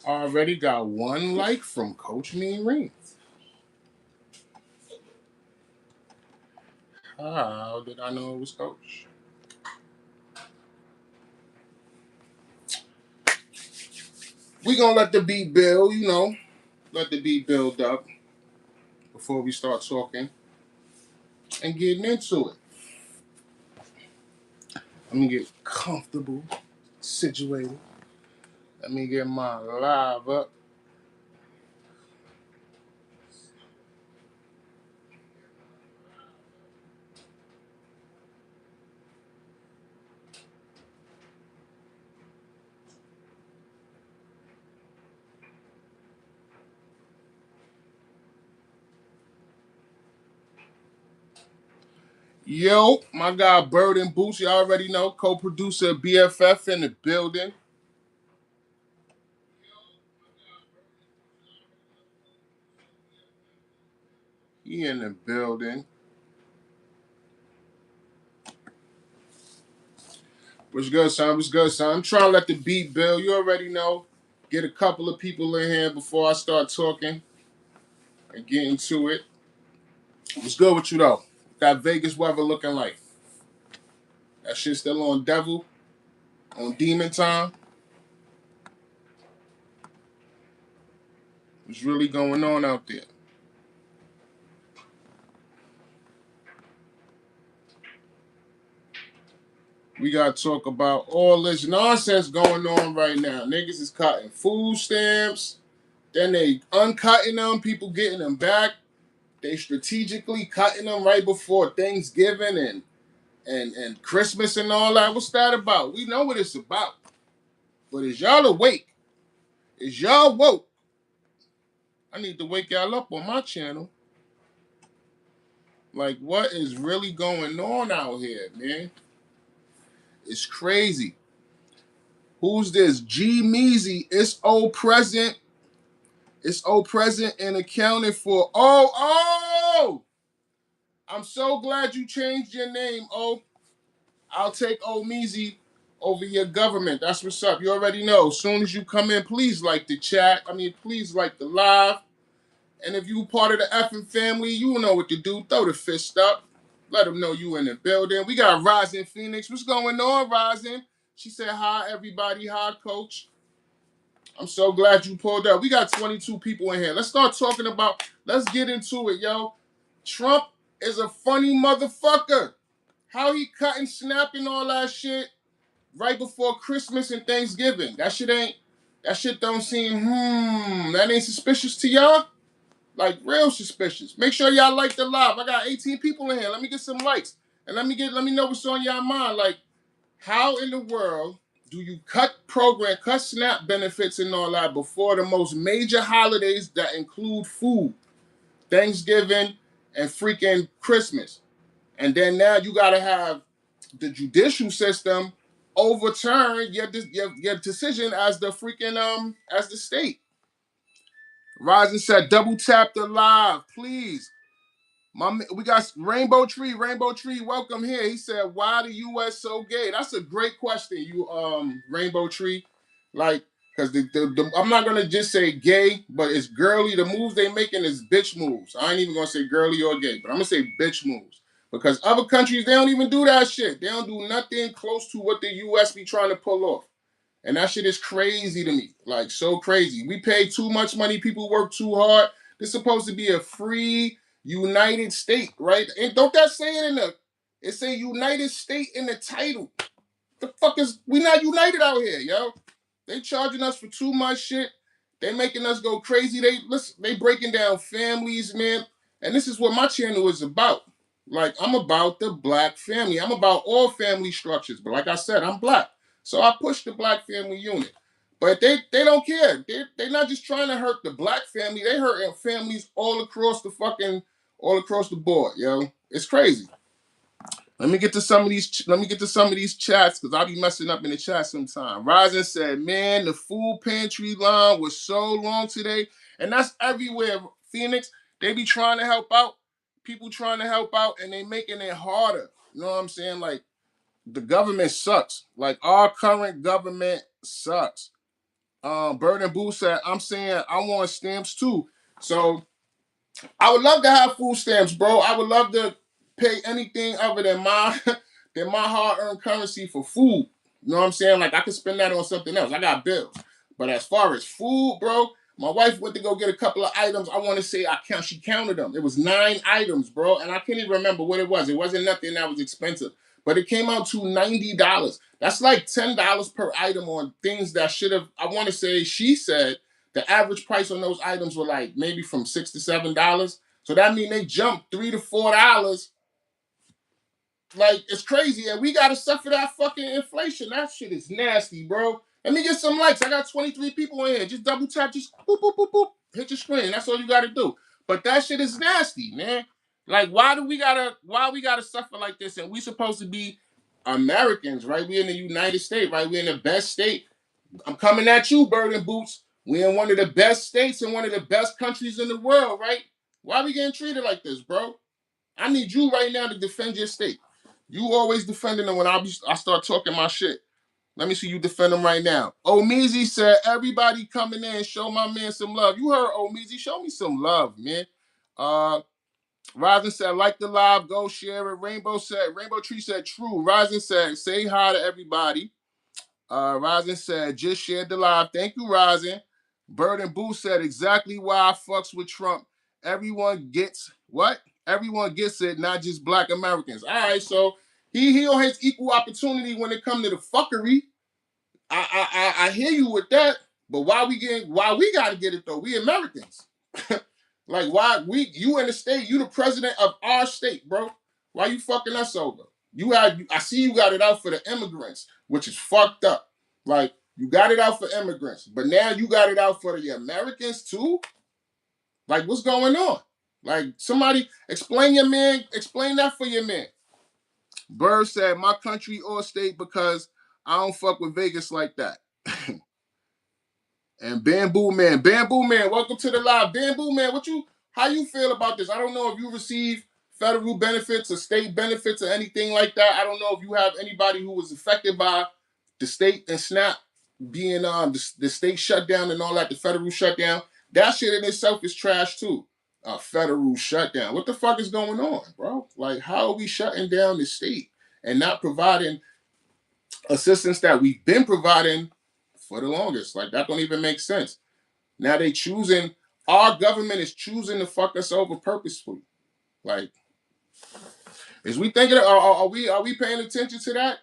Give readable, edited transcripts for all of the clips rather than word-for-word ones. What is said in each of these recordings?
Already got one like from Coach Mean Rings. How did I know it was Coach? We gonna let the beat build, let the beat build up before we start talking and getting into it. Let me get comfortable, situated. Let me get my live up. Yo, my guy Bird and Boots, you already know, co-producer BFF in the building. He in the building. What's good, son? What's good, son? I'm trying to let the beat build. You already know. Get a couple of people in here before I start talking and get into it. What's good with you, though? That Vegas weather looking like? That shit still on devil? On demon time? What's really going on out there? We got to talk about all this nonsense going on right now. Niggas is cutting food stamps. Then they uncutting them. People getting them back. They strategically cutting them right before Thanksgiving and Christmas and all that. What's that about? We know what it's about. But is y'all awake? Is y'all woke? I need to wake y'all up on my channel. Like, what is really going on out here, man? It's crazy. Who's this? G Meezy. It's all present. It's all present and accounted for. Oh! I'm so glad you changed your name, oh. I'll take old Meezy over your government. That's what's up. You already know. As soon as you come in, please like the chat. Please like the live. And if you part of the effing family, you know what to do. Throw the fist up. Let them know you in the building. We got Rising Phoenix. What's going on, Rising? She said, hi, everybody. Hi, Coach. I'm so glad you pulled up. We got 22 people in here. Let's get into it, yo. Trump is a funny motherfucker. How he cutting, snapping all that shit right before Christmas and Thanksgiving. That shit don't seem, that ain't suspicious to y'all? Like, real suspicious. Make sure y'all like the live. I got 18 people in here. Let me get some likes. And let me know what's on y'all mind. Like, how in the world do you cut SNAP benefits and all that before the most major holidays that include food, Thanksgiving, and freaking Christmas? And then now you gotta have the judicial system overturn your decision as the as the state. Rising said, double tap the live, please. We got Rainbow Tree. Rainbow Tree, welcome here. He said, "Why the U.S. so gay?" That's a great question, you Rainbow Tree. Like, because I'm not gonna just say gay, but it's girly. The moves they making is bitch moves. I ain't even gonna say girly or gay, but I'm gonna say bitch moves because other countries they don't even do that shit. They don't do nothing close to what the U.S. be trying to pull off. And that shit is crazy to me. Like, so crazy. We pay too much money. People work too hard. This is supposed to be a free United State, right? And don't that say it it say United State in the title. The fuck is, we not united out here, yo. They charging us for too much shit. They making us go crazy. They breaking down families, man. And this is what my channel is about. Like, I'm about the black family. I'm about all family structures. But like I said, I'm black. So I push the black family unit. But they don't care. They're not just trying to hurt the black family. They hurting families all across the board, yo. It's crazy. Let me get to some of these chats because I'll be messing up in the chat sometime. Rising said, man, the food pantry line was so long today. And that's everywhere, Phoenix. They be trying to help out. People trying to help out and they making it harder. You know what I'm saying? Like, the government sucks. Like, our current government sucks. Bird and Boo said, I'm saying I want stamps too. So I would love to have food stamps, bro. I would love to pay anything other than my than my hard-earned currency for food. You know what I'm saying? Like I could spend that on something else. I got bills. But as far as food, bro, my wife went to go get a couple of items. I want to say she counted them. It was 9 items, bro. And I can't even remember what it was. It wasn't nothing that was expensive. But it came out to $90. That's like $10 per item on things that should have, I want to say, she said, the average price on those items were like maybe from $6 to $7. So that means they jumped $3 to $4. Like it's crazy, and we gotta suffer that fucking inflation. That shit is nasty, bro. Let me get some likes. I got 23 people in here. Just double tap, just boop boop boop boop, hit your screen. That's all you gotta do. But that shit is nasty, man. Like, why we gotta suffer like this? And we supposed to be Americans, right? We in the United States, right? We in the best state. I'm coming at you, Bird and Boots. We in one of the best states and one of the best countries in the world, right? Why we getting treated like this, bro? I need you right now to defend your state. You always defending them when I start talking my shit. Let me see you defend them right now. Omeezy said, everybody coming in, show my man some love. You heard Omeezy, show me some love, man. Rising said, like the live, go share it. Rainbow Tree said, true. Rising said, say hi to everybody. Rising said, just shared the live. Thank you, Rising. Bird and Boo said, exactly why I fucks with Trump. Everyone gets what? Everyone gets it, not just black Americans. All right, so he on his equal opportunity when it comes to the fuckery. I hear you with that, but why we gotta get it though? We Americans. Like you in the state, you the president of our state, bro. Why you fucking us over? I see you got it out for the immigrants, which is fucked up. Like you got it out for immigrants, but now you got it out for the Americans too? Like what's going on? Like somebody explain that for your man. Bird said, my country or state because I don't fuck with Vegas like that. And Bamboo Man, welcome to the live. Bamboo Man, how you feel about this? I don't know if you receive federal benefits or state benefits or anything like that. I don't know if you have anybody who was affected by the state and SNAP being the state shutdown and all that, the federal shutdown. That shit in itself is trash too. A federal shutdown. What the fuck is going on, bro? Like, how are we shutting down the state and not providing assistance that we've been providing for the longest? Like, that don't even make sense. Now our government is choosing to fuck us over purposefully. Like, is we thinking, are we paying attention to that?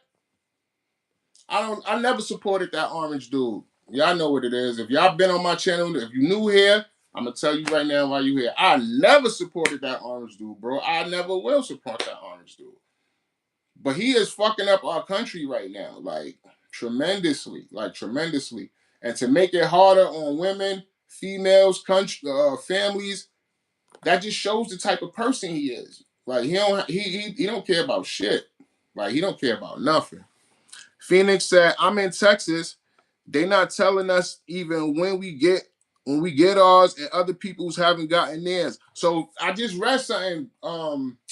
I never supported that orange dude. Y'all know what it is. If y'all been on my channel, if you new here, I'm gonna tell you right now why you here. I never supported that orange dude, bro. I never will support that orange dude. But he is fucking up our country right now, like tremendously. And to make it harder on women, females, families, that just shows the type of person he is. Like he don't care about shit. Like he don't care about nothing. Phoenix said, I'm in Texas. They not telling us even when we get ours and other people's haven't gotten theirs. So I just read something,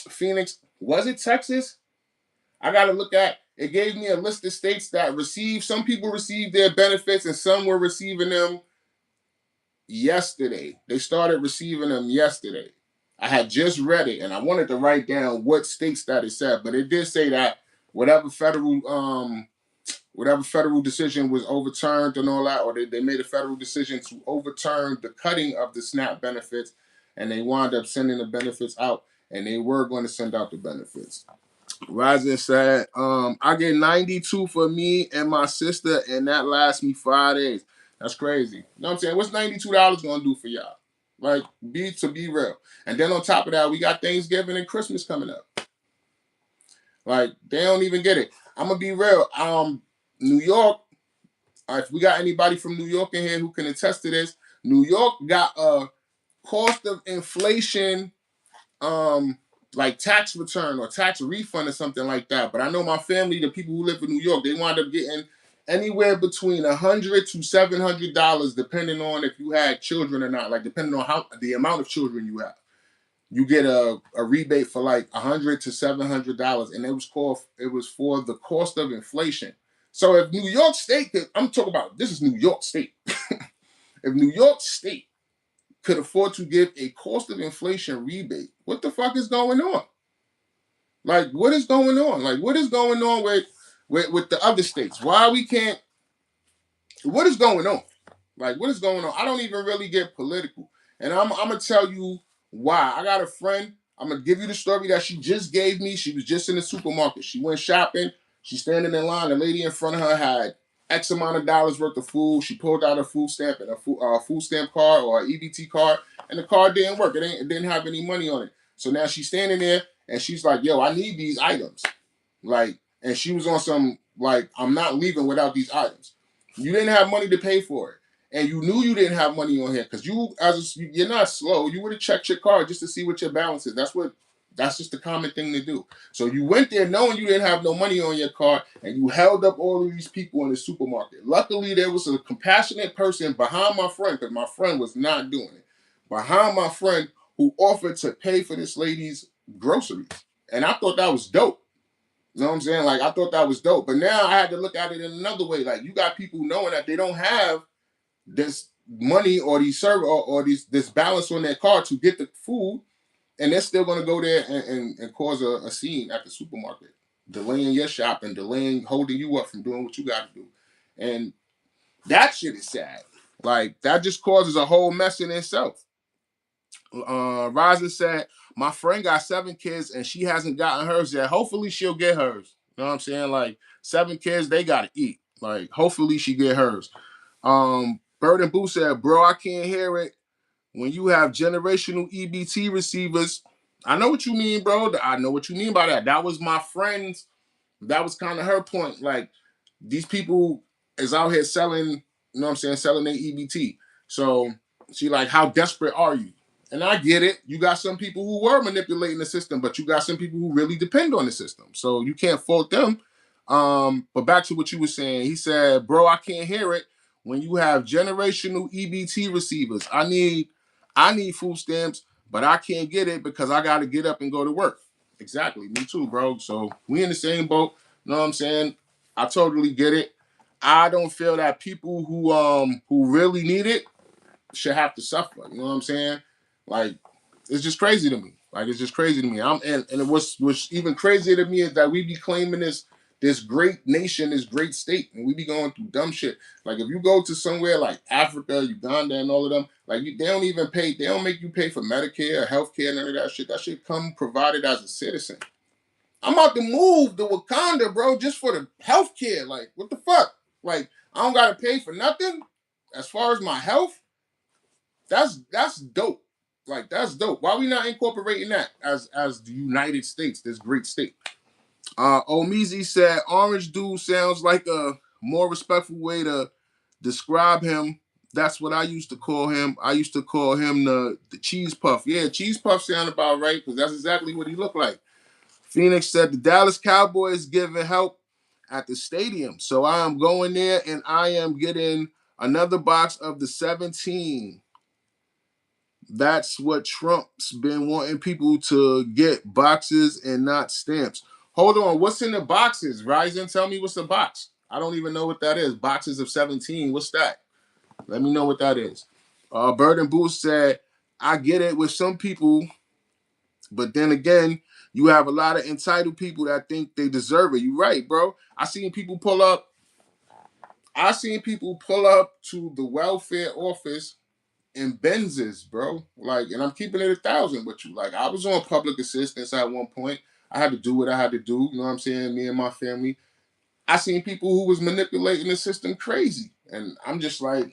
Phoenix, was it Texas? I gotta look at it. Gave me a list of states that some people received their benefits and some were receiving them yesterday. They started receiving them yesterday. I had just read it and I wanted to write down what states that it said, but it did say that whatever federal decision was overturned and all that, or they made a federal decision to overturn the cutting of the SNAP benefits, and they wound up sending the benefits out, and they were going to send out the benefits. Rising said, I get 92 for me and my sister, and that lasts me 5 days. That's crazy. You know what I'm saying? What's $92 gonna do for y'all? Like, be real. And then on top of that, we got Thanksgiving and Christmas coming up. Like, they don't even get it. I'm gonna be real. New York, if we got anybody from New York in here who can attest to this, New York got a cost of inflation like tax return or tax refund or something like that. But I know my family, the people who live in New York, they wind up getting anywhere between $100 to $700, depending on if you had children or not. Like depending on the amount of children you have, you get a rebate for like $100 to $700, and it was for the cost of inflation. So if New York State could, I'm talking about this is New York State. If New York State could afford to give a cost of inflation rebate, what the fuck is going on? Like, what is going on? Like, what is going on with the other states? Why we can't? What is going on? Like, what is going on? I don't even really get political, and I'm gonna tell you why. I got a friend. I'm gonna give you the story that she just gave me. She was just in the supermarket. She went shopping. She's standing in line. The lady in front of her had X amount of dollars worth of food. She pulled out a food stamp and a food stamp card or an EBT card, and the card didn't work. It didn't have any money on it. So now she's standing there and she's like, "Yo, I need these items." Like, and she was on some like, "I'm not leaving without these items." You didn't have money to pay for it, and you knew you didn't have money on here because you're not slow. You would have checked your card just to see what your balance is. That's just the common thing to do. So you went there knowing you didn't have no money on your card, and you held up all of these people in the supermarket. Luckily, there was a compassionate person behind my friend because my friend was not doing it. Behind my friend who offered to pay for this lady's groceries, and I thought that was dope. You know what I'm saying? Like, I thought that was dope. But now I had to look at it in another way. Like, you got people knowing that they don't have this money or these server or this balance on their card to get the food, and they're still gonna go there and cause a scene at the supermarket, delaying your shopping, delaying holding you up from doing what you gotta do. And that shit is sad. Like, that just causes a whole mess in itself. Rosa said, my friend got 7 kids and she hasn't gotten hers yet. Hopefully she'll get hers. You know what I'm saying? Like, 7 kids, they gotta eat. Like, hopefully she get hers. Bird and Boo said, bro, I can't hear it. When you have generational EBT receivers, I know what you mean, bro. I know what you mean by that. That was my friend's, that was kind of her point. Like, these people is out here selling, you know what I'm saying, selling their EBT. So she like, how desperate are you? And I get it. You got some people who were manipulating the system, but you got some people who really depend on the system. So you can't fault them. But back to what you were saying. He said, bro, I can't hear it. When you have generational EBT receivers, I need food stamps, but I can't get it because I gotta get up and go to work. Exactly. Me too, bro. So we in the same boat. You know what I'm saying? I totally get it. I don't feel that people who really need it should have to suffer. You know what I'm saying? Like, it's just crazy to me. Like, it's just crazy to me. And what's even crazier to me is that we be claiming this great nation, this great state, and we be going through dumb shit. Like, if you go to somewhere like Africa, Uganda, and all of them, like, they don't even pay. They don't make you pay for Medicare or healthcare, none of that shit. That shit come provided as a citizen. I'm about to move to Wakanda, bro, just for the healthcare. Like, what the fuck? Like, I don't gotta pay for nothing as far as my health. That's dope. Like, that's dope. Why we not incorporating that as the United States, this great state? Omizi said Orange Dude sounds like a more respectful way to describe him. That's what I used to call him. I used to call him the cheese puff. Yeah, cheese puff sound about right because that's exactly what he looked like. Phoenix said the Dallas Cowboys giving help at the stadium. So I am going there and I am getting another box of the 17. That's what Trump's been wanting people to get, boxes and not stamps. Hold on, what's in the boxes? Ryzen, tell me what's the box. I don't even know what that is. Boxes of 17. What's that? Let me know what that is. Bird and Booth said, I get it with some people, but then again, you have a lot of entitled people that think they deserve it. You're right, bro. I seen people pull up to the welfare office in Benzes, bro. Like, and I'm keeping it 1,000 with you. Like, I was on public assistance at one point. I had to do what I had to do. You know what I'm saying? Me and my family. I seen people who was manipulating the system crazy. And I'm just like,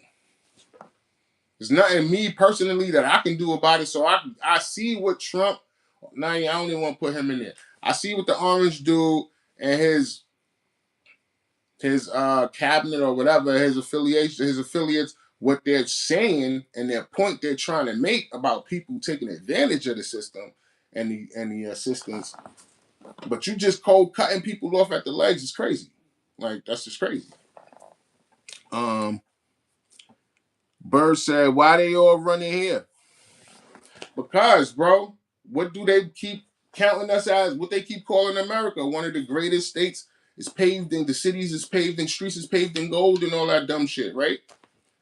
there's nothing me personally that I can do about it. So I see what Trump, now I don't even want to put him in there. I see what the orange dude and his cabinet or whatever, his affiliates, what they're saying and their point they're trying to make about people taking advantage of the system and the assistance. But you just cold cutting people off at the legs is crazy. Like, that's just crazy. Bird said, why they all running here? Because, bro, what do they keep counting us as? What they keep calling America? One of the greatest states It's paved in the cities is paved in streets is paved in gold and all that dumb shit, right?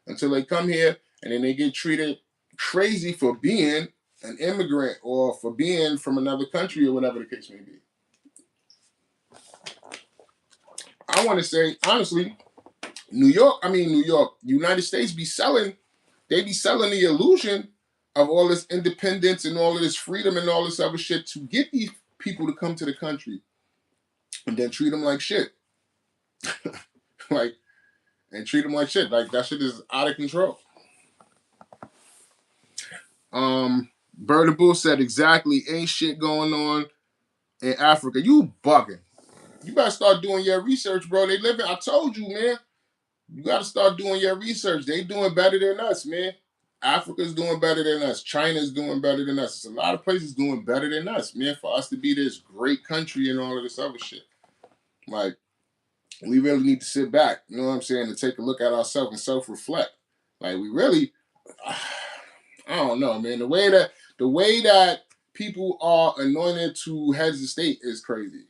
Until they come here and then they get treated crazy for being an immigrant or for being from another country or whatever the case may be. I want to say, honestly, New York, United States they be selling the illusion of all this independence and all of this freedom and all this other shit to get these people to come to the country and then treat them like shit. Like, and treat them like shit. Like, that shit is out of control. Bird and Bull said exactly, ain't shit going on in Africa. You bugging. You gotta start doing your research, bro. I told you, man. You gotta start doing your research. They doing better than us, man. Africa's doing better than us. China's doing better than us. There's a lot of places doing better than us, man, for us to be this great country and all of this other shit. Like, we really need to sit back, you know what I'm saying, to take a look at ourselves and self-reflect. Like, we really, I don't know, man. The way that people are anointed to heads of state is crazy.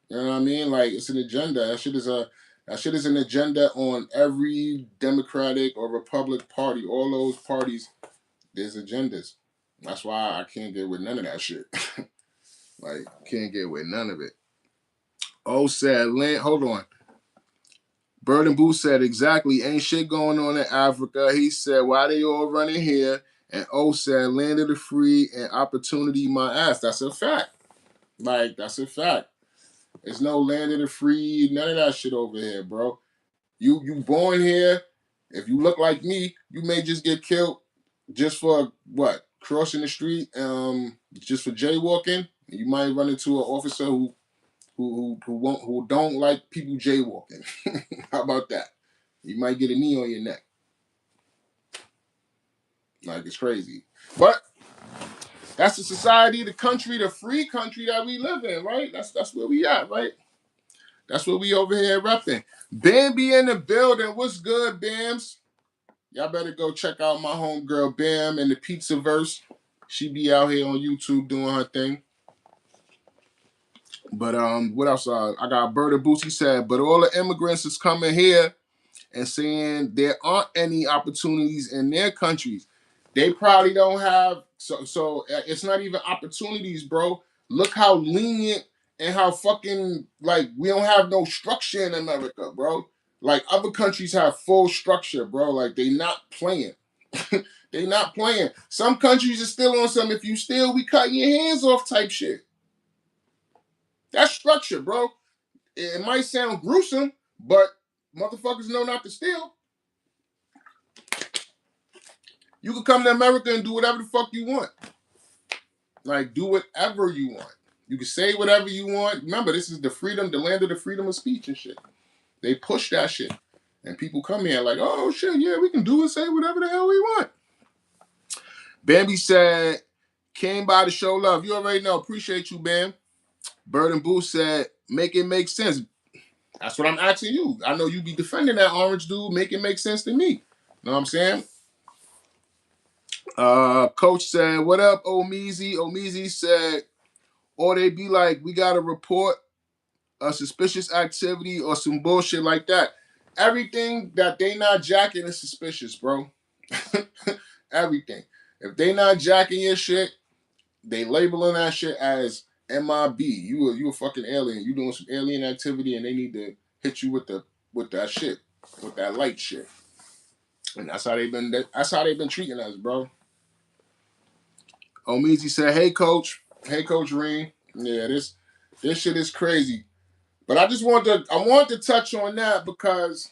You know what I mean? Like, it's an agenda. That shit is an agenda on every Democratic or Republic party. All those parties, there's agendas. That's why I can't get with none of that shit. Like, can't get with none of it. Oh, said, hold on. Bird and Boo said, exactly, ain't shit going on in Africa. He said, why they all running here? And O said, land of the free and opportunity my ass. That's a fact. Like, that's a fact. There's no land of the free, none of that shit over here, bro. You born here. If you look like me, you may just get killed just for what? Crossing the street, just for jaywalking. You might run into an officer who don't like people jaywalking. How about that? You might get a knee on your neck. Like, it's crazy. But that's the society, the country, the free country that we live in, right? That's where we at, right? That's what we over here repping. Bambi in the building. What's good, Bams? Y'all better go check out my homegirl Bam in the Pizzaverse. She be out here on YouTube doing her thing. But what else? I got Berta Boosie said, but all the immigrants is coming here and saying there aren't any opportunities in their countries. They probably don't have, so it's not even opportunities, bro. Look how lenient and how fucking, like, we don't have no structure in America, bro. Like, other countries have full structure, bro. Like, they not playing. They not playing. Some countries are still on some, if you steal, we cutting your hands off type shit. That's structure, bro. It might sound gruesome, but motherfuckers know not to steal. You can come to America and do whatever the fuck you want. Like, do whatever you want. You can say whatever you want. Remember, this is the land of the freedom of speech and shit. They push that shit. And people come here like, oh shit, yeah, we can do and say whatever the hell we want. Bambi said, came by to show love. You already know. Appreciate you, Bam. Bird and Boo said, make it make sense. That's what I'm asking you. I know you be defending that orange dude. Make it make sense to me. Know what I'm saying? Coach said, what up, Omeezy? Omeezy said, or they be like, we got to report a suspicious activity or some bullshit like that. Everything that they not jacking is suspicious, bro. Everything. If they not jacking your shit, they labeling that shit as MIB. You a fucking alien. You doing some alien activity and they need to hit you with that shit, with that light shit. And that's how they've been treating us, bro. Omeezy said, hey coach Reem. Yeah, this shit is crazy. But I wanted to touch on that because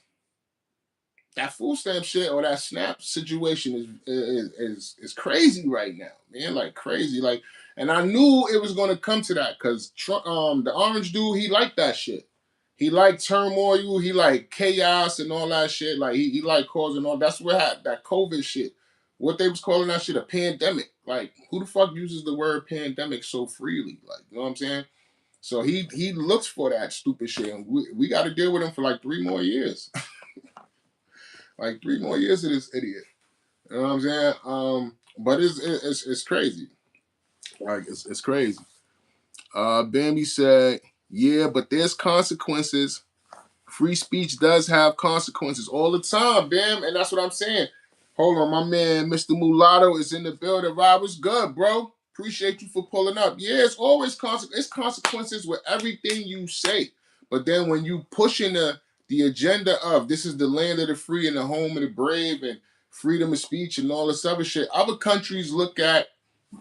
that food stamp shit or that SNAP situation is crazy right now, man. Like crazy. Like, and I knew it was gonna come to that because the orange dude, he liked that shit. He liked turmoil, he liked chaos and all that shit. Like he liked causing all that's what happened, that COVID shit. What they was calling that shit a pandemic. Like, who the fuck uses the word pandemic so freely? Like, you know what I'm saying? So he looks for that stupid shit. And we got to deal with him for like 3 more years. Like 3 more years of this idiot. You know what I'm saying? But it's crazy. Like it's crazy. Bambi said, yeah, but there's consequences Free speech does have consequences all the time, Bam, and that's what I'm saying. Hold on, my man, Mr. Mulatto is in the building. Rob, what's good, bro? Appreciate you for pulling up. Yeah, it's always consequences with everything you say. But then when you pushing the agenda of this is the land of the free and the home of the brave and freedom of speech and all this other shit, other countries look at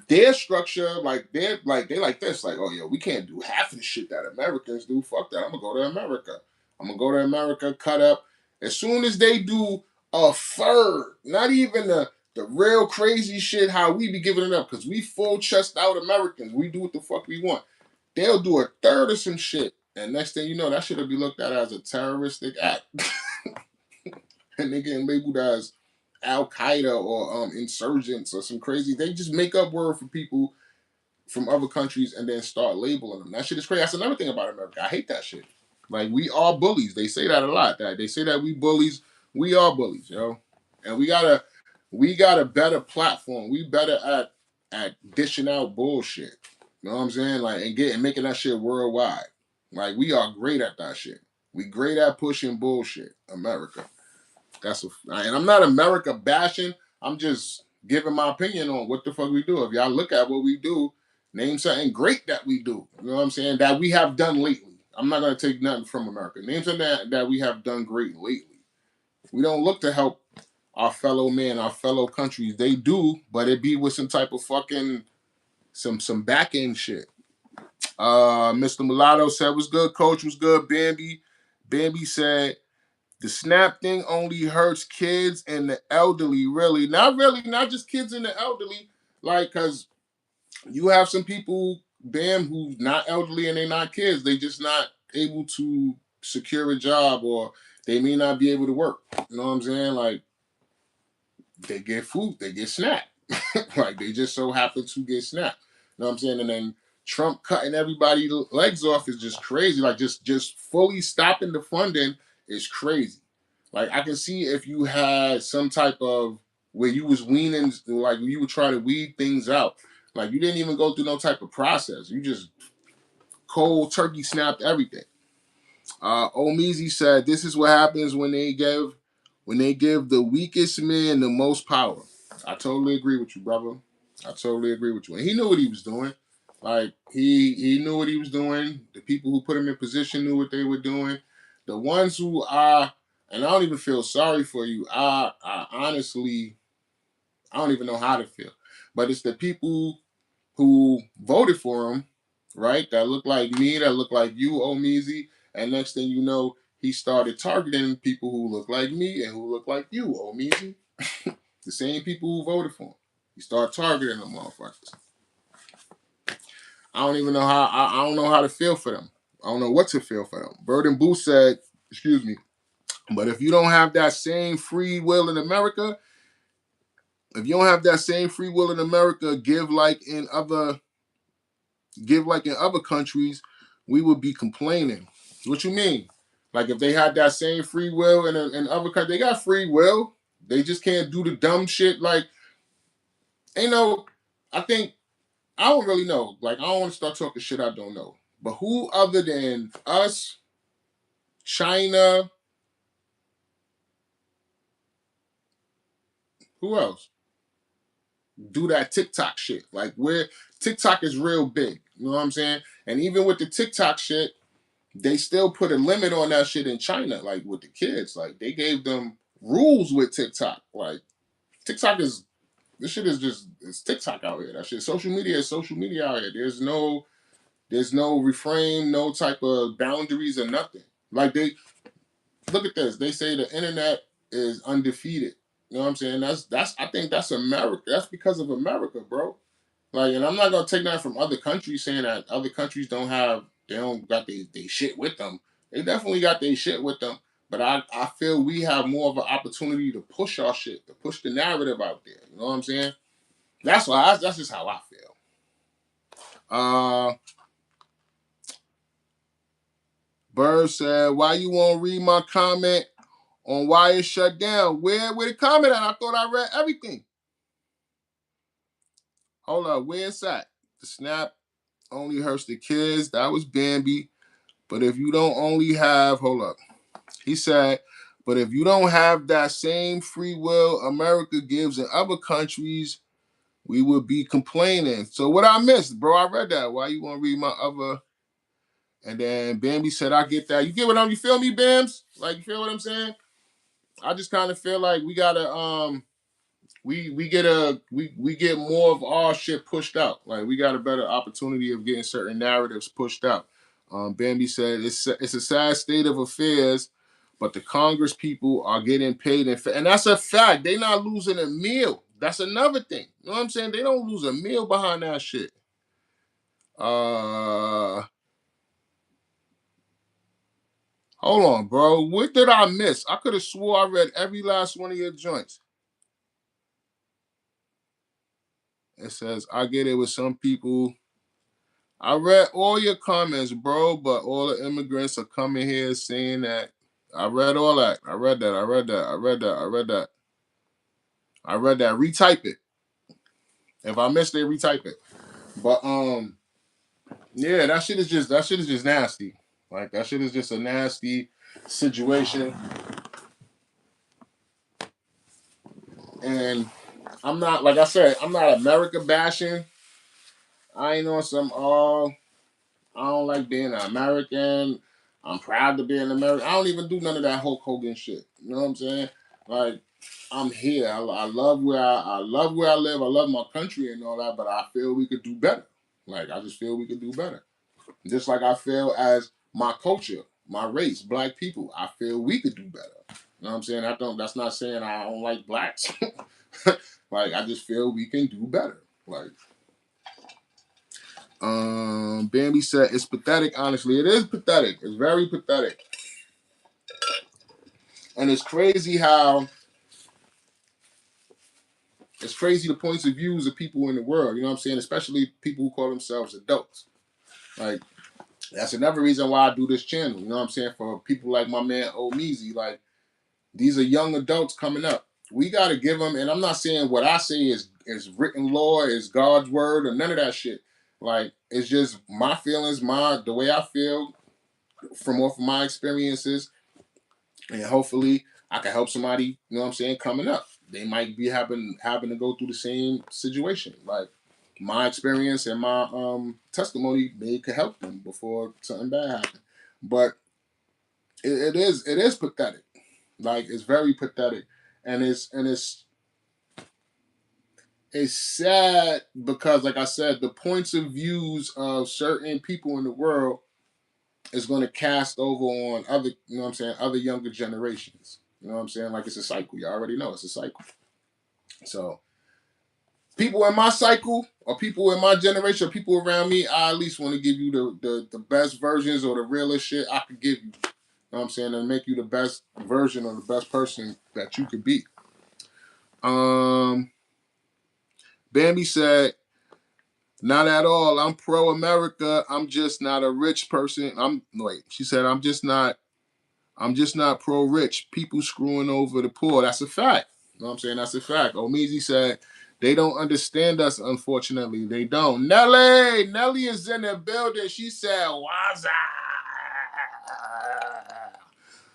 their structure they like this, like, oh yeah, we can't do half of the shit that Americans do. Fuck that. I'm gonna go to America. I'm gonna go to America, cut up. As soon as they do a third, not even the real crazy shit how we be giving it up, because we full chest out Americans. We do what the fuck we want. They'll do a third of some shit. And next thing you know, that shit'll be looked at as a terroristic act. And they getting labeled as Al Qaeda or insurgents or some crazy. They just make up word for people from other countries and then start labeling them. That shit is crazy. That's another thing about America. I hate that shit. Like, we are bullies. They say that a lot. That they say that we bullies. We are bullies, yo. And we got a better platform. We better at dishing out bullshit. You know what I'm saying? Like, and making that shit worldwide. Like, we are great at that shit. We great at pushing bullshit. America. And I'm not America bashing. I'm just giving my opinion on what the fuck we do. If y'all look at what we do, name something great that we do. You know what I'm saying? That we have done lately. I'm not gonna take nothing from America. Name something that we have done great lately. We don't look to help our fellow man, our fellow countries. They do, but it be with some type of fucking some back end shit. Mr. Mulatto said, "Was good, coach? Was good, Bambi?" Bambi said, the snap thing only hurts kids and the elderly, really. Not just kids and the elderly. Like, because you have some people, Bam, who's not elderly and they're not kids. They just not able to secure a job, or they may not be able to work. You know what I'm saying? Like, they get food, they get snapped. Like, they just so happen to get snapped. You know what I'm saying? And then Trump cutting everybody's legs off is just crazy. Like, just fully stopping the funding is crazy. Like, I can see if you had some type of where you was weaning, like you would try to weed things out. Like, you didn't even go through no type of process. You just cold turkey snapped everything. Omizi said, "This is what happens when they give the weakest man the most power." I totally agree with you, brother. I totally agree with you. And he knew what he was doing. Like, he knew what he was doing. The people who put him in position knew what they were doing. The ones who are, and I don't even feel sorry for you. I honestly, I don't even know how to feel. But it's the people who voted for him, right? That look like me, that look like you, Omizi. And next thing you know, he started targeting people who look like me and who look like you, Omizi. The same people who voted for him. He started targeting them motherfuckers. I don't even know how, I don't know how to feel for them. I don't know what to feel for them. Bird and Boo said, excuse me, but if you don't have that same free will in America, if you don't have that same free will in America, give like in other countries, we would be complaining. What you mean? Like, if they had that same free will in other countries, they got free will. They just can't do the dumb shit. Like, ain't no. I think I don't really know. Like, I don't want to start talking shit I don't know. But who other than us, China, who else do that TikTok shit? Like, where TikTok is real big. You know what I'm saying? And even with the TikTok shit, they still put a limit on that shit in China, like with the kids. Like, they gave them rules with TikTok. Like, TikTok is this shit is just it's TikTok out here. That shit. Social media is social media out here. There's no refrain, no type of boundaries or nothing. Like, they look at this. They say the internet is undefeated. You know what I'm saying? That's I think that's America. That's because of America, bro. Like, and I'm not gonna take that from other countries saying that other countries don't got they shit with them. They definitely got their shit with them. But I feel we have more of an opportunity to push our shit, to push the narrative out there. You know what I'm saying? That's just how I feel. Uh Bird said, "Why you won't read my comment on why it shut down? Where the comment at? I thought I read everything. Hold up, where it's at? The snap only hurts the kids. That was Bambi. But if you don't only have, hold up. He said, but if you don't have that same free will America gives in other countries, we would be complaining. So what I missed, bro, I read that. Why you want to read my other? And then Bambi said, I get that. You get what I'm, you feel me, Bams? Like, you feel what I'm saying? I just kind of feel like we gotta we get more of our shit pushed out. Like we got a better opportunity of getting certain narratives pushed out. Bambi said it's a sad state of affairs, but the Congress people are getting paid, and that's a fact. They not losing a meal. That's another thing. You know what I'm saying? They don't lose a meal behind that shit. Hold on, bro. What did I miss? I could have swore I read every last one of your joints. It says, I get it with some people. I read all your comments, bro, but all the immigrants are coming here saying that. I read all that. I read that. I read that. I read that. I read that. I read that. Retype it. If I missed it, retype it. But yeah, that shit is just nasty. Like that shit is just a nasty situation. And I'm not, like I said, I'm not America bashing. I ain't on some I don't like being an American. I'm proud to be an American. I don't even do none of that Hulk Hogan shit. You know what I'm saying? Like, I'm here. I love I love where I live. I love my country and all that, but I feel we could do better. Like, I just feel we could do better. Just like I feel as my culture, my race, black people, I feel we could do better. You know what I'm saying? That's not saying I don't like blacks. Like, I just feel we can do better. Like, Bambi said it's pathetic. Honestly, it is pathetic. It's very pathetic, and it's crazy the points of views of people in the world. You know what I'm saying? Especially people who call themselves adults. Like that's another reason why I do this channel. You know what I'm saying? For people like my man Omeezy, like these are young adults coming up. We got to give them. And I'm not saying what I say is written law, is God's word, or none of that shit. Like it's just my feelings, the way I feel from off of my experiences, and hopefully I can help somebody, you know what I'm saying, coming up. They might be having to go through the same situation. Like my experience and my testimony, they could help them before something bad happens. But it is pathetic. Like it's very pathetic. And it's sad because like I said, the points of views of certain people in the world is going to cast over on other, you know what I'm saying, other younger generations. You know what I'm saying? Like it's a cycle. You already know it's a cycle. So people in my cycle or people in my generation or people around me, I at least want to give you the best versions or the realest shit I could give you. You know what I'm saying? And make you the best version or the best person that you could be. Bambi said, not at all. I'm pro America. I'm just not a rich person. She said, I'm just not pro rich. People screwing over the poor. That's a fact. You know what I'm saying? That's a fact. Omeezy said, they don't understand us, unfortunately. They don't. Nelly is in the building. She said,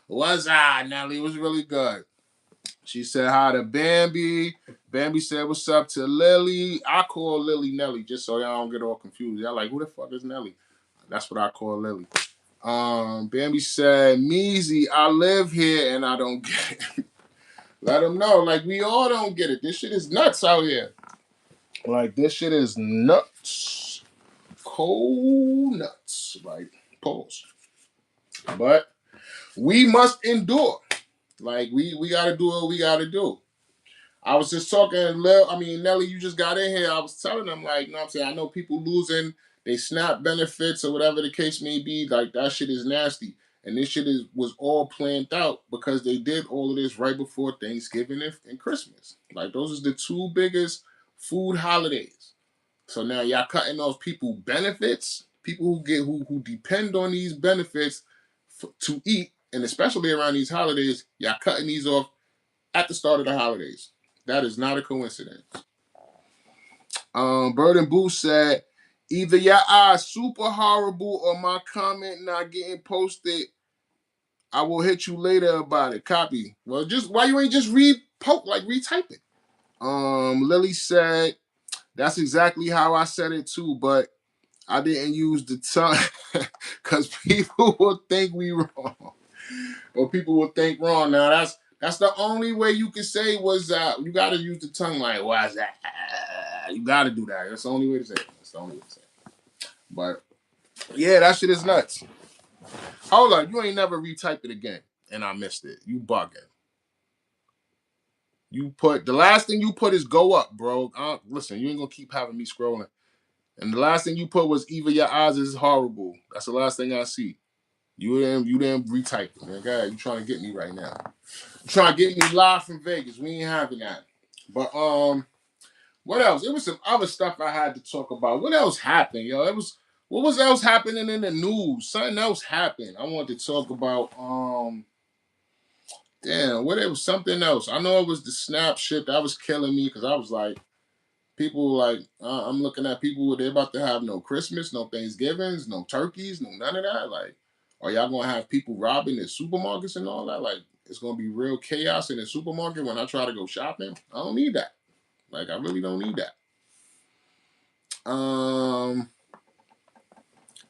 What's up, Nelly? It was really good. She said hi to Bambi. Bambi said, what's up to Lily? I call Lily Nelly, just so y'all don't get all confused. Y'all like, who the fuck is Nelly? That's what I call Lily. Bambi said, Meezy, I live here and I don't get it. Let them know. Like, we all don't get it. This shit is nuts out here. Like, this shit is nuts. Cold nuts. Like, pause. But we must endure. Like, we got to do what we got to do. I was just talking, Nelly, you just got in here. I was telling them, like, you know what I'm saying? I know people losing they SNAP benefits or whatever the case may be. Like, that shit is nasty. And this shit was all planned out because they did all of this right before Thanksgiving and Christmas. Like, those are the two biggest food holidays. So now y'all cutting off people benefits, people who depend on these benefits to eat, and especially around these holidays, y'all cutting these off at the start of the holidays. That is not a coincidence. Bird and Boo said, either your eyes super horrible or my comment not getting posted I will hit you later about it. Copy. Well, just why you ain't just retype it? Lily said that's exactly how I said it too, but I didn't use the tongue because people will think we wrong, or people will think wrong. Now that's the only way you can say was you got to use the tongue like why's that? You got to do that. That's the only way to say it. That's the only way to say it. But yeah, that shit is nuts. Hold on, you ain't never retyped it again, and I missed it. You bugging. You put the last thing you put is go up, bro. Listen, you ain't gonna keep having me scrolling. And the last thing you put was even your eyes is horrible. That's the last thing I see. You didn't retype it, man. God, you trying to get me right now. You trying to get me live from Vegas. We ain't having that. But what else? It was some other stuff I had to talk about. What else happened, yo? What was else happening in the news? Something else happened. I wanted to talk about damn, what it was something else. I know it was the snap shit that was killing me because I was like, people like I'm looking at people they're about to have no Christmas, no Thanksgivings, no turkeys, no none of that. Like, are y'all gonna have people robbing the supermarkets and all that? Like, it's gonna be real chaos in the supermarket when I try to go shopping. I don't need that. Like, I really don't need that.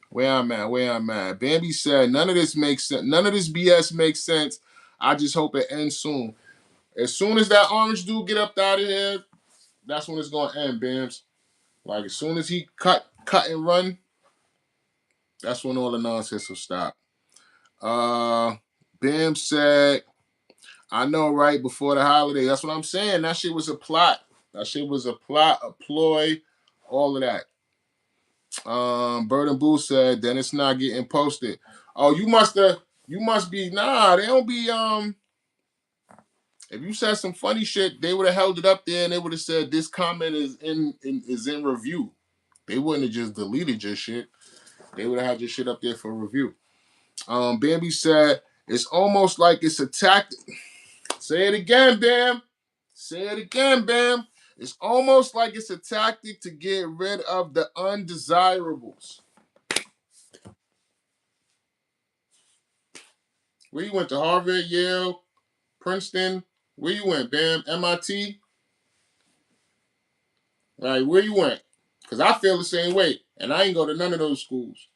Where I'm at. Bambi said none of this makes sense. None of this BS makes sense. I just hope it ends soon. As soon as that orange dude get up out of here, that's when it's gonna end, Bams. Like as soon as he cut and run, that's when all the nonsense will stop. Bam said, I know, right before the holiday. That's what I'm saying. That shit was a plot. That shit was a plot, a ploy, all of that. Bird and Boo said, then it's not getting posted. Oh, you must be they don't be if you said some funny shit, they would have held it up there and they would have said this comment is in review. They wouldn't have just deleted your shit. They would have had your shit up there for review. Bambi said, it's almost like it's a tactic. Say it again, Bam. Say it again, Bam. It's almost like it's a tactic to get rid of the undesirables. Where you went to Harvard, Yale, Princeton? Where you went, Bam? MIT? Like, where you went? Because I feel the same way. And I ain't go to none of those schools.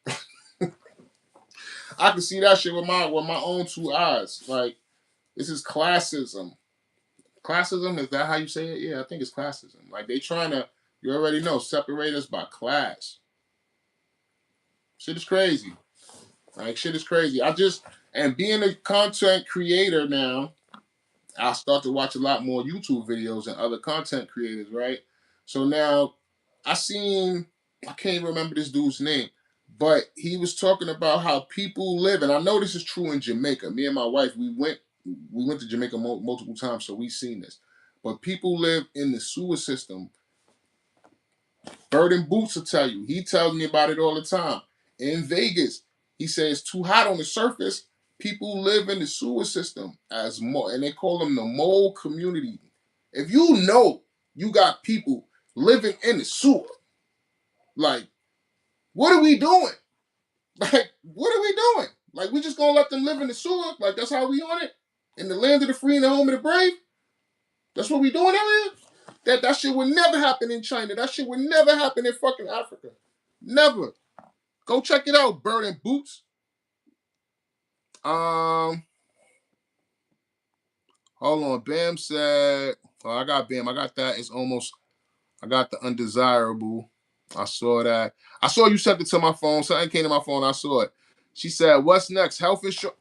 I can see that shit with my own two eyes. Like, this is classism. Classism, is that how you say it? Yeah, I think it's classism. Like they trying to, you already know, separate us by class. Shit is crazy. Like shit is crazy. And being a content creator now, I start to watch a lot more YouTube videos and other content creators, right? So now I can't remember this dude's name, but he was talking about how people live, and I know this is true in Jamaica. Me and my wife, we went to Jamaica multiple times, so we've seen this. But people live in the sewer system. Bird and Boots will tell you. He tells me about it all the time. In Vegas, he says it's too hot on the surface. People live in the sewer system as more, and they call them the mole community. If you know you got people living in the sewer, like, what are we doing? Like, what are we doing? Like, we just gonna let them live in the sewer? Like, that's how we on it? In the land of the free and the home of the brave? That's what we doing out here? That shit would never happen in China. That shit would never happen in fucking Africa. Never. Go check it out, Bird and Boots. Hold on. Bam said, oh, I got Bam. I got that. I got the undesirable. I saw that. I saw you sent it to my phone. Something came to my phone. I saw it. She said, what's next? Health insurance.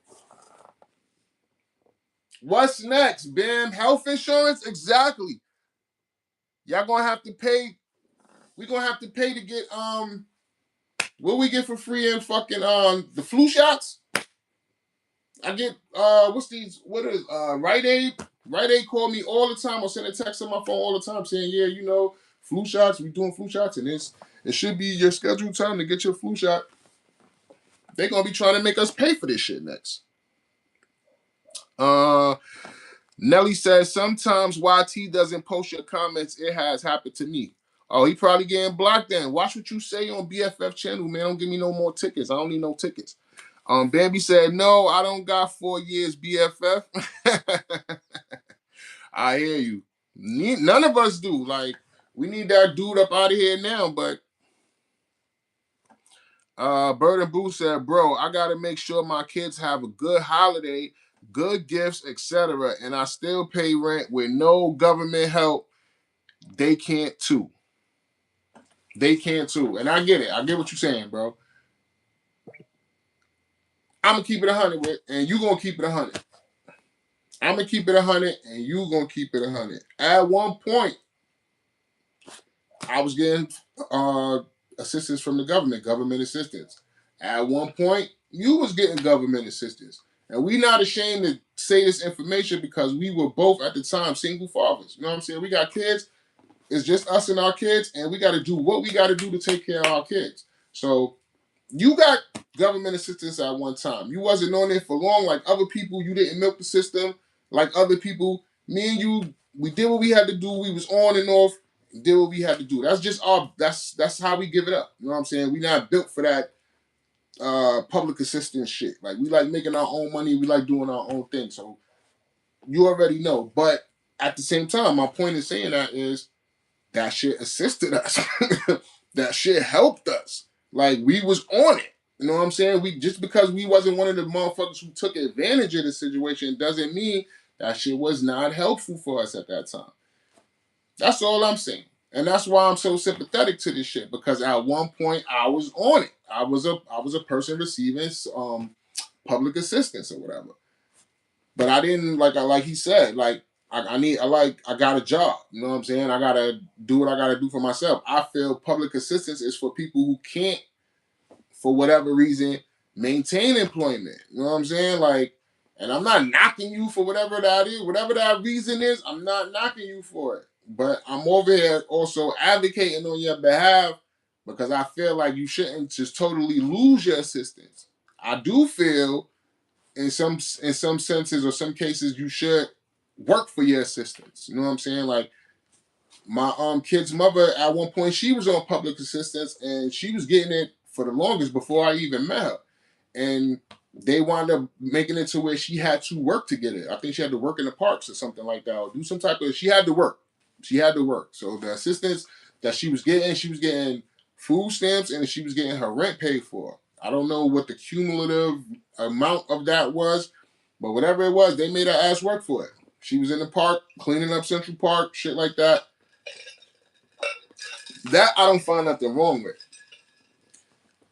What's next, Bam? Health insurance? Exactly. Y'all gonna have to pay. We gonna have to pay to get what we get for free in fucking the flu shots? I get what is Rite Aid? Rite Aid call me all the time or send a text on my phone all the time saying, yeah, flu shots, we doing flu shots, and it should be your scheduled time to get your flu shot. They're gonna be trying to make us pay for this shit next. Nelly says sometimes YT doesn't post your comments. It has happened to me. Oh, he probably getting blocked then. Watch what you say on BFF channel, man. Don't give me no more tickets. I don't need no tickets. Bambi said, no, I don't got 4 years BFF. I hear you. None of us do. Like, we need that dude up out of here now. But Bird and Boo said, bro, I gotta make sure my kids have a good holiday, good gifts, etc. And I still pay rent with no government help. They can't too. They can too. And I get it. I get what you're saying, bro. I'm gonna keep it 100 with, and you gonna keep it 100. I'm gonna keep it 100, and you gonna keep it 100. At one point, I was getting assistance from the government assistance. At one point, you was getting government assistance. And we not ashamed to say this information because we were both at the time single fathers. You know what I'm saying? We got kids. It's just us and our kids, and we got to do what we got to do to take care of our kids. So you got government assistance at one time. You wasn't on it for long like other people. You didn't milk the system like other people. Me and you, we did what we had to do. We was on and off, did what we had to do. That's just that's how we give it up. You know what I'm saying? We not built for that public assistance shit. Like, we like making our own money. We like doing our own thing. So you already know. But at the same time, my point in saying that is that shit assisted us. That shit helped us. Like, we was on it. You know what I'm saying? We just because we wasn't one of the motherfuckers who took advantage of the situation doesn't mean that shit was not helpful for us at that time. That's all I'm saying. And that's why I'm so sympathetic to this shit, because at one point I was on it. I was a person receiving public assistance or whatever. But I didn't, like he said, like I got a job. You know what I'm saying? I gotta do what I gotta do for myself. I feel public assistance is for people who can't, for whatever reason, maintain employment. You know what I'm saying? Like, and I'm not knocking you for whatever that is, whatever that reason is, I'm not knocking you for it. But I'm over here also advocating on your behalf because I feel like you shouldn't just totally lose your assistance. I do feel in some senses or some cases you should work for your assistance. You know what I'm saying? Like, my kid's mother at one point, she was on public assistance and she was getting it for the longest before I even met her. And they wound up making it to where she had to work to get it. I think she had to work in the parks or something like that, or do some type of, she had to work. She had to work. So the assistance that she was getting food stamps and she was getting her rent paid for. I don't know what the cumulative amount of that was, but whatever it was, they made her ass work for it. She was in the park, cleaning up Central Park, shit like that. That I don't find nothing wrong with.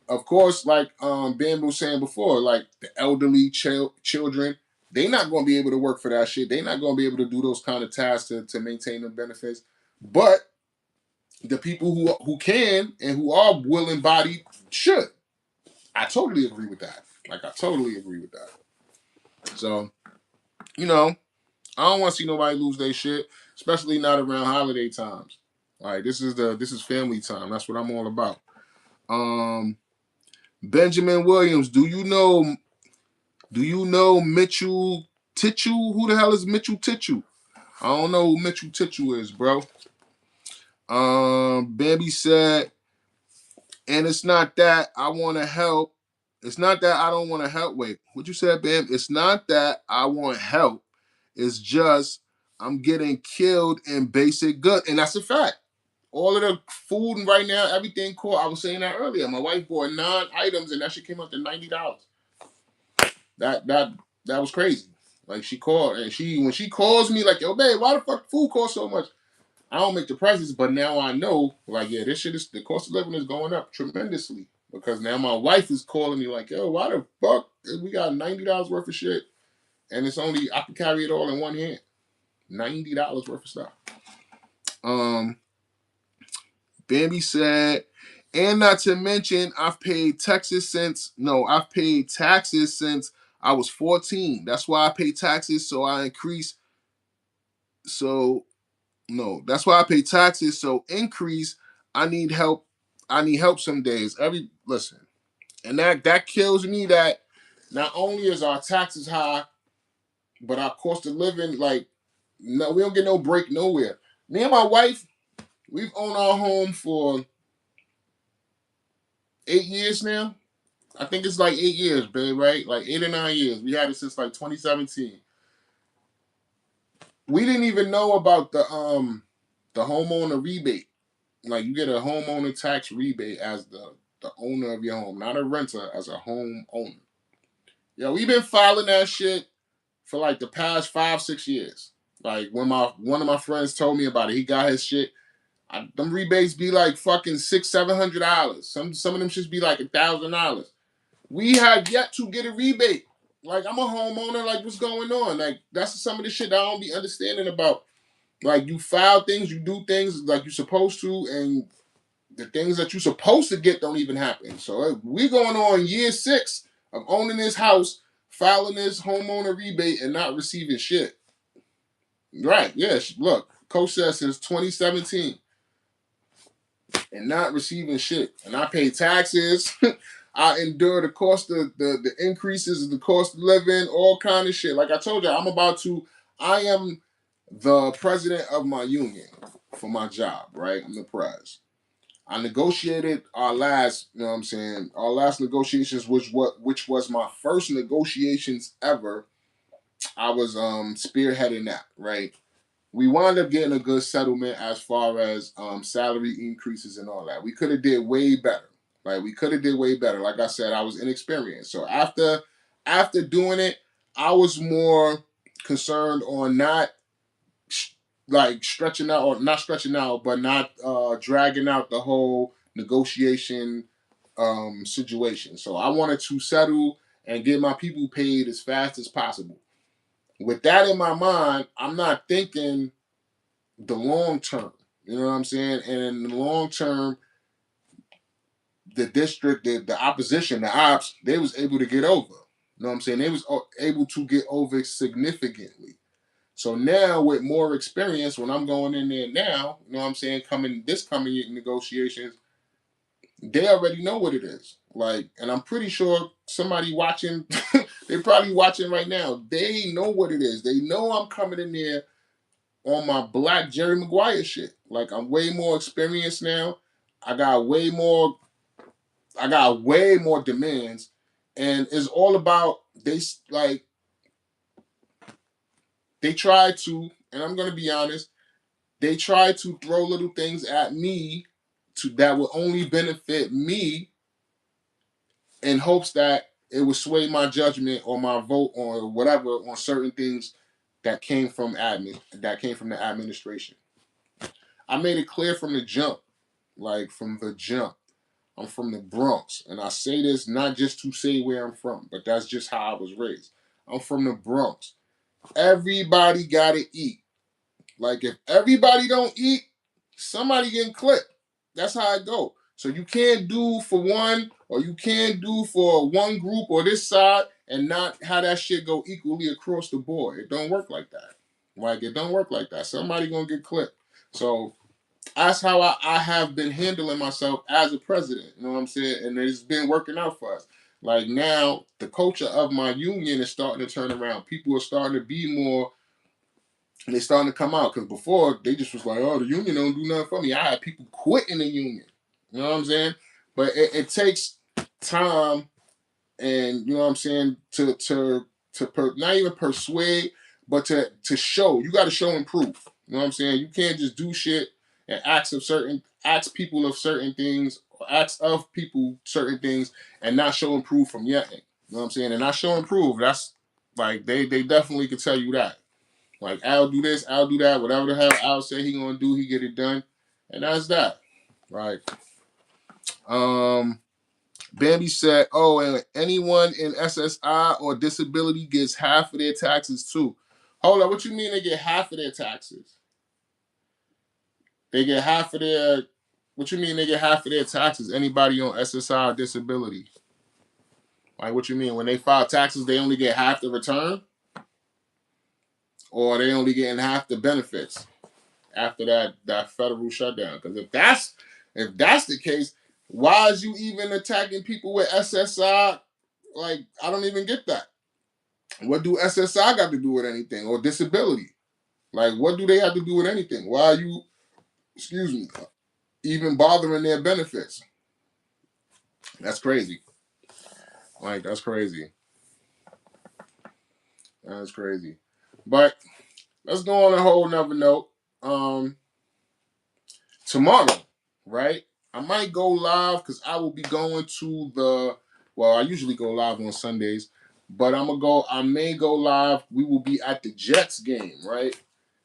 Of course, like Ben was saying before, like the elderly children, they not going to be able to work for that shit. They not going to be able to do those kind of tasks to maintain the benefits. But the people who can and who are willing bodied should. I totally agree with that. Like, I totally agree with that. So, you know, I don't want to see nobody lose their shit, especially not around holiday times. Like, this is family time. That's what I'm all about. Benjamin Williams, do you know Mitchell Titchell? Who the hell is Mitchell Titchell? I don't know who Mitchell Titchell is, bro. Bambi said, and it's not that I want to help. It's not that I don't want to help. Wait, what you said, Bam? It's not that I want help. It's just I'm getting killed in basic goods. And that's a fact. All of the food and right now, everything cool. I was saying that earlier. My wife bought 9 items and that shit came up to $90. That was crazy. Like, she called and when she calls me like, yo, babe, why the fuck food cost so much? I don't make the prices, but now I know, like, yeah, this shit is, the cost of living is going up tremendously. Because now my wife is calling me like, yo, why the fuck we got $90 worth of shit and it's only, I can carry it all in one hand. $90 worth of stuff. Bambi said, and not to mention, I've paid taxes since I was 14. That's why I pay taxes, so I increase. So, no, that's why I pay taxes, so increase. I need help. I need help some days. Listen, and that kills me that not only is our taxes high, but our cost of living, like, no, we don't get no break nowhere. Me and my wife, we've owned our home for 8 years now. I think it's like 8 years, babe, right? Like 8 or 9 years. We had it since like 2017. We didn't even know about the homeowner rebate. Like you get a homeowner tax rebate as the owner of your home, not a renter, as a home owner. Yo, we've been filing that shit for like the past 5 6 years. Like when my one of my friends told me about it, he got his shit. Them rebates be like fucking $600-700. Some of them should be like $1,000. We have yet to get a rebate. Like I'm a homeowner. Like what's going on? Like that's some of the shit that I don't be understanding about. Like you file things, you do things like you're supposed to, and the things that you're supposed to get don't even happen. So we're going on year 6 of owning this house, filing this homeowner rebate, and not receiving shit. Right? Yes. Look, Coach says since 2017 and not receiving shit. And I pay taxes. I endure the cost of the increases of the cost of living, all kind of shit. Like I told you, I am the president of my union for my job, right? I'm the pres. I negotiated our last, you know what I'm saying, our last negotiations, which was my first negotiations ever. I was spearheading that, right? We wound up getting a good settlement as far as salary increases and all that. We could have did way better. Like we could have did way better. Like I said, I was inexperienced. So after doing it, I was more concerned on not like stretching out or not stretching out, but not dragging out the whole negotiation situation. So I wanted to settle and get my people paid as fast as possible. With that in my mind, I'm not thinking the long term. You know what I'm saying? And in the long term, the district, the opposition, the ops, they was able to get over. You know what I'm saying? They was able to get over significantly. So now with more experience, when I'm going in there now, you know what I'm saying, coming negotiations, they already know what it is. Like, and I'm pretty sure somebody watching, they probably watching right now. They know what it is. They know I'm coming in there on my black Jerry Maguire shit. Like I'm way more experienced now. I got way more. I got way more demands, and it's all about like they try to. And I'm gonna be honest. They try to throw little things at me that will only benefit me in hopes that it will sway my judgment or my vote or whatever on certain things that came from the administration. I made it clear from the jump, like from the jump. I'm from the Bronx, and I say this not just to say where I'm from, but that's just how I was raised. I'm from the Bronx. Everybody gotta eat. Like if everybody don't eat, somebody getting clipped. That's how it go. So you can't do for one, or you can't do for one group or this side, and not have that shit go equally across the board. It don't work like that. Like it don't work like that. Somebody gonna get clipped. So that's how I have been handling myself as a president. You know what I'm saying? And it's been working out for us. Like now, the culture of my union is starting to turn around. People are starting to be more, and they're starting to come out. Because before, they just was like, oh, the union don't do nothing for me. I had people quitting the union. You know what I'm saying? But it takes time and, you know what I'm saying, not even persuade, but to show. You got to show and prove. You know what I'm saying? You can't just do shit and ask people of certain things, or ask of people certain things, and not show and prove from your end. You know what I'm saying? And not show and prove. That's like they definitely could tell you that. Like I'll do this, I'll do that, whatever the hell Al say he gonna do, he get it done, and that's that. Right. Um. Bambi said, "Oh, and anyone in SSI or disability gets half of their taxes too." Hold on, what you mean they get half of their taxes? They get half of their. What you mean they get half of their taxes? Anybody on SSI or disability? Like what you mean when they file taxes, they only get half the return, or they only getting half the benefits after that federal shutdown? Because if that's the case, why is you even attacking people with SSI? Like I don't even get that. What do SSI got to do with anything or disability? Like, what do they have to do with anything? Why are you, excuse me, even bothering their benefits? That's crazy. Like, that's crazy. That's crazy. But let's go on a whole nother note. Tomorrow, right? I might go live because I will be going to the. Well, I usually go live on Sundays, but I may go live. We will be at the Jets game, right?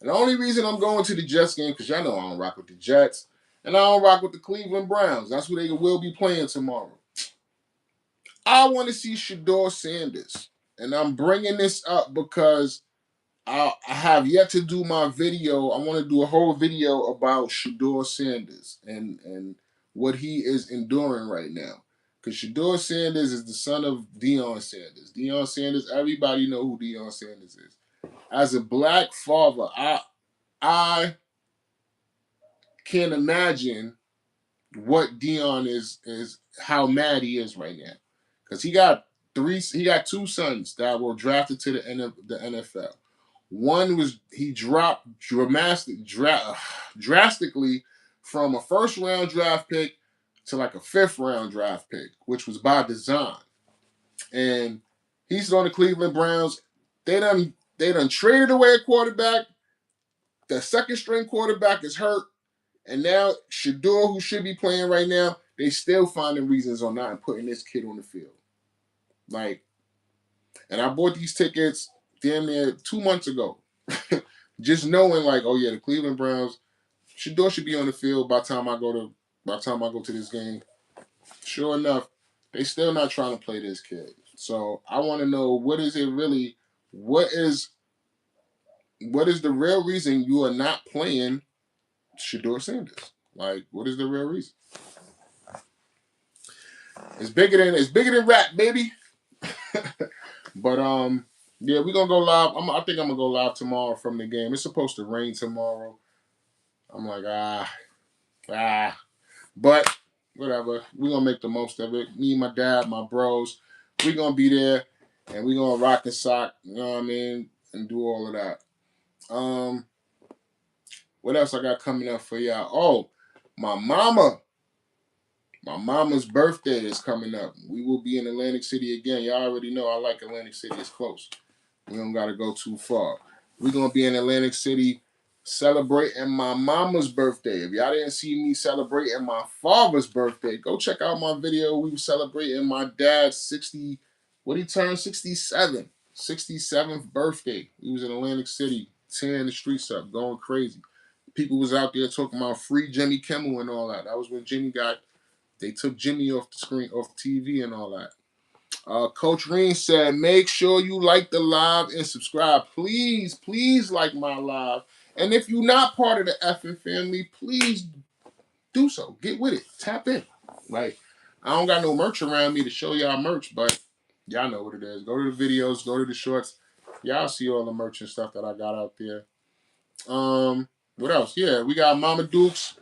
And the only reason I'm going to the Jets game because y'all know I don't rock with the Jets, and I don't rock with the Cleveland Browns. That's who they will be playing tomorrow. I want to see Shador Sanders, and I'm bringing this up because I have yet to do my video. I want to do a whole video about Shador Sanders and what he is enduring right now. Because Shador Sanders is the son of Deion Sanders. Deion Sanders, everybody know who Deion Sanders is. As a black father, I can't imagine what Deion is how mad he is right now. Because he got two sons that were drafted to the NFL. One was he dropped drastically from a first round draft pick to like a fifth round draft pick, which was by design. And he's on the Cleveland Browns. They done traded away a quarterback. The second string quarterback is hurt. And now Shador, who should be playing right now, they still finding reasons on not putting this kid on the field. Like, and I bought these tickets damn near 2 months ago. Just knowing, like, oh yeah, the Cleveland Browns, Shador should be on the field by the time I go to this game. Sure enough, they still not trying to play this kid. So I want to know what is the real reason you are not playing Shador Sanders? Like, what is the real reason? It's bigger than rap, baby. But yeah, we're gonna go live. I think I'm gonna go live tomorrow from the game. It's supposed to rain tomorrow. I'm like, but whatever. We're gonna make the most of it. Me, my dad, my bros, we're gonna be there and we're gonna rock and sock, you know what I mean, and do all of that. What else I got coming up for y'all? Oh, my mama's birthday is coming up. We will be in Atlantic City again. Y'all already know I like Atlantic City. It's close. We don't gotta go too far. We're gonna be in Atlantic City celebrating my mama's birthday. If y'all didn't see me celebrating my father's birthday, go check out my video. We were celebrating my dad's 60, what he turned 67, 67th birthday. We was in Atlantic City, tearing the streets up, going crazy. People was out there talking about free Jimmy Kimmel and all that. That was when they took Jimmy off the screen, off TV and all that. Coach Reen said, make sure you like the live and subscribe. Please, please like my live. And if you're not part of the effing family, please do so. Get with it. Tap in. Like, I don't got no merch around me to show y'all merch, but y'all know what it is. Go to the videos, go to the shorts. Y'all see all the merch and stuff that I got out there. What else? Yeah, we got Mama Duke's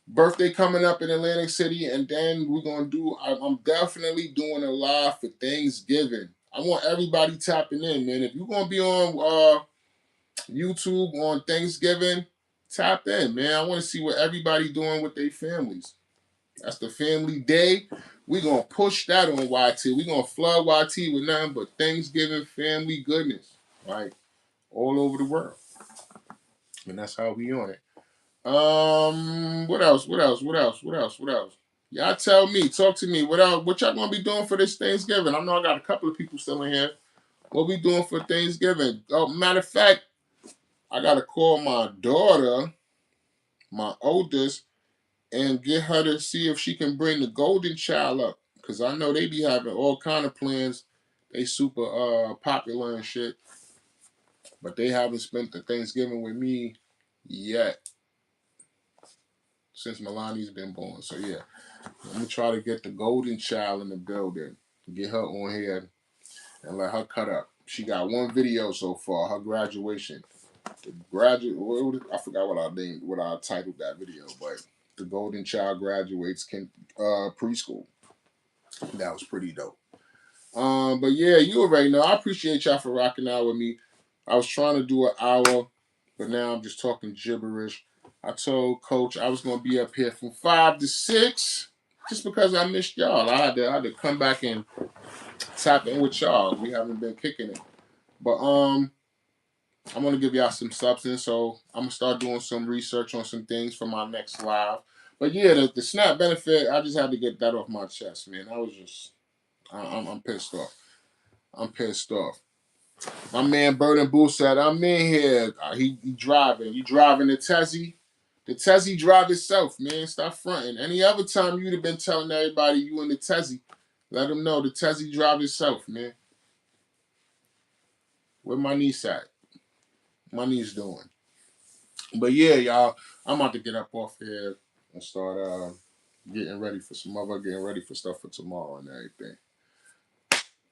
birthday coming up in Atlantic City, and then we're gonna I'm definitely doing a live for Thanksgiving. I want everybody tapping in, man. If you're gonna be on YouTube on Thanksgiving, tap in, man. I want to see what everybody doing with their families. That's the family day. We're gonna push that on YT. We're gonna flood YT with nothing but Thanksgiving family goodness, right? All over the world. And that's how we on it. What else? What else? What else? What else? What else? Y'all tell me. Talk to me. What else? What y'all gonna be doing for this Thanksgiving? I know I got a couple of people still in here. What we doing for Thanksgiving? Oh, matter of fact, I gotta call my daughter, my oldest, and get her to see if she can bring the golden child up. Cause I know they be having all kind of plans. They super popular and shit. But they haven't spent the Thanksgiving with me yet. Since Milani's been born. So yeah. I'm gonna try to get the golden child in the building, get her on here, and let her cut up. She got one video so far, her graduation. I forgot what I titled that video, but the golden child graduates preschool. That was pretty dope. But yeah, you already know. I appreciate y'all for rocking out with me. I was trying to do an hour, but now I'm just talking gibberish. I told Coach I was gonna be up here from 5 to 6. Just because I missed y'all. I had to come back and tap in with y'all. We haven't been kicking it. But I'm gonna give y'all some substance, so I'm gonna start doing some research on some things for my next live. But yeah, the SNAP benefit, I just had to get that off my chest, man. I was just, I'm pissed off. I'm pissed off. My man Burden Boo said, I'm in here. He driving. You driving the Tezzy? The Tezzy drive itself, man. Stop fronting. Any other time you'd have been telling everybody you in the Tezzy, let them know the Tezzy drive itself, man. Where my niece at? My niece doing. But yeah, y'all, I'm about to get up off here and start getting ready for getting ready for stuff for tomorrow and everything.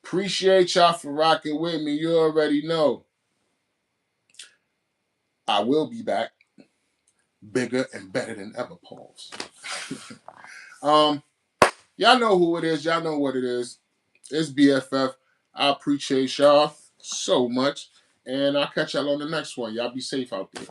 Appreciate y'all for rocking with me. You already know. I will be back bigger and better than ever, Pauls. Y'all know who it is. Y'all know what it is. It's BFF. I appreciate y'all so much. And I'll catch y'all on the next one. Y'all be safe out there.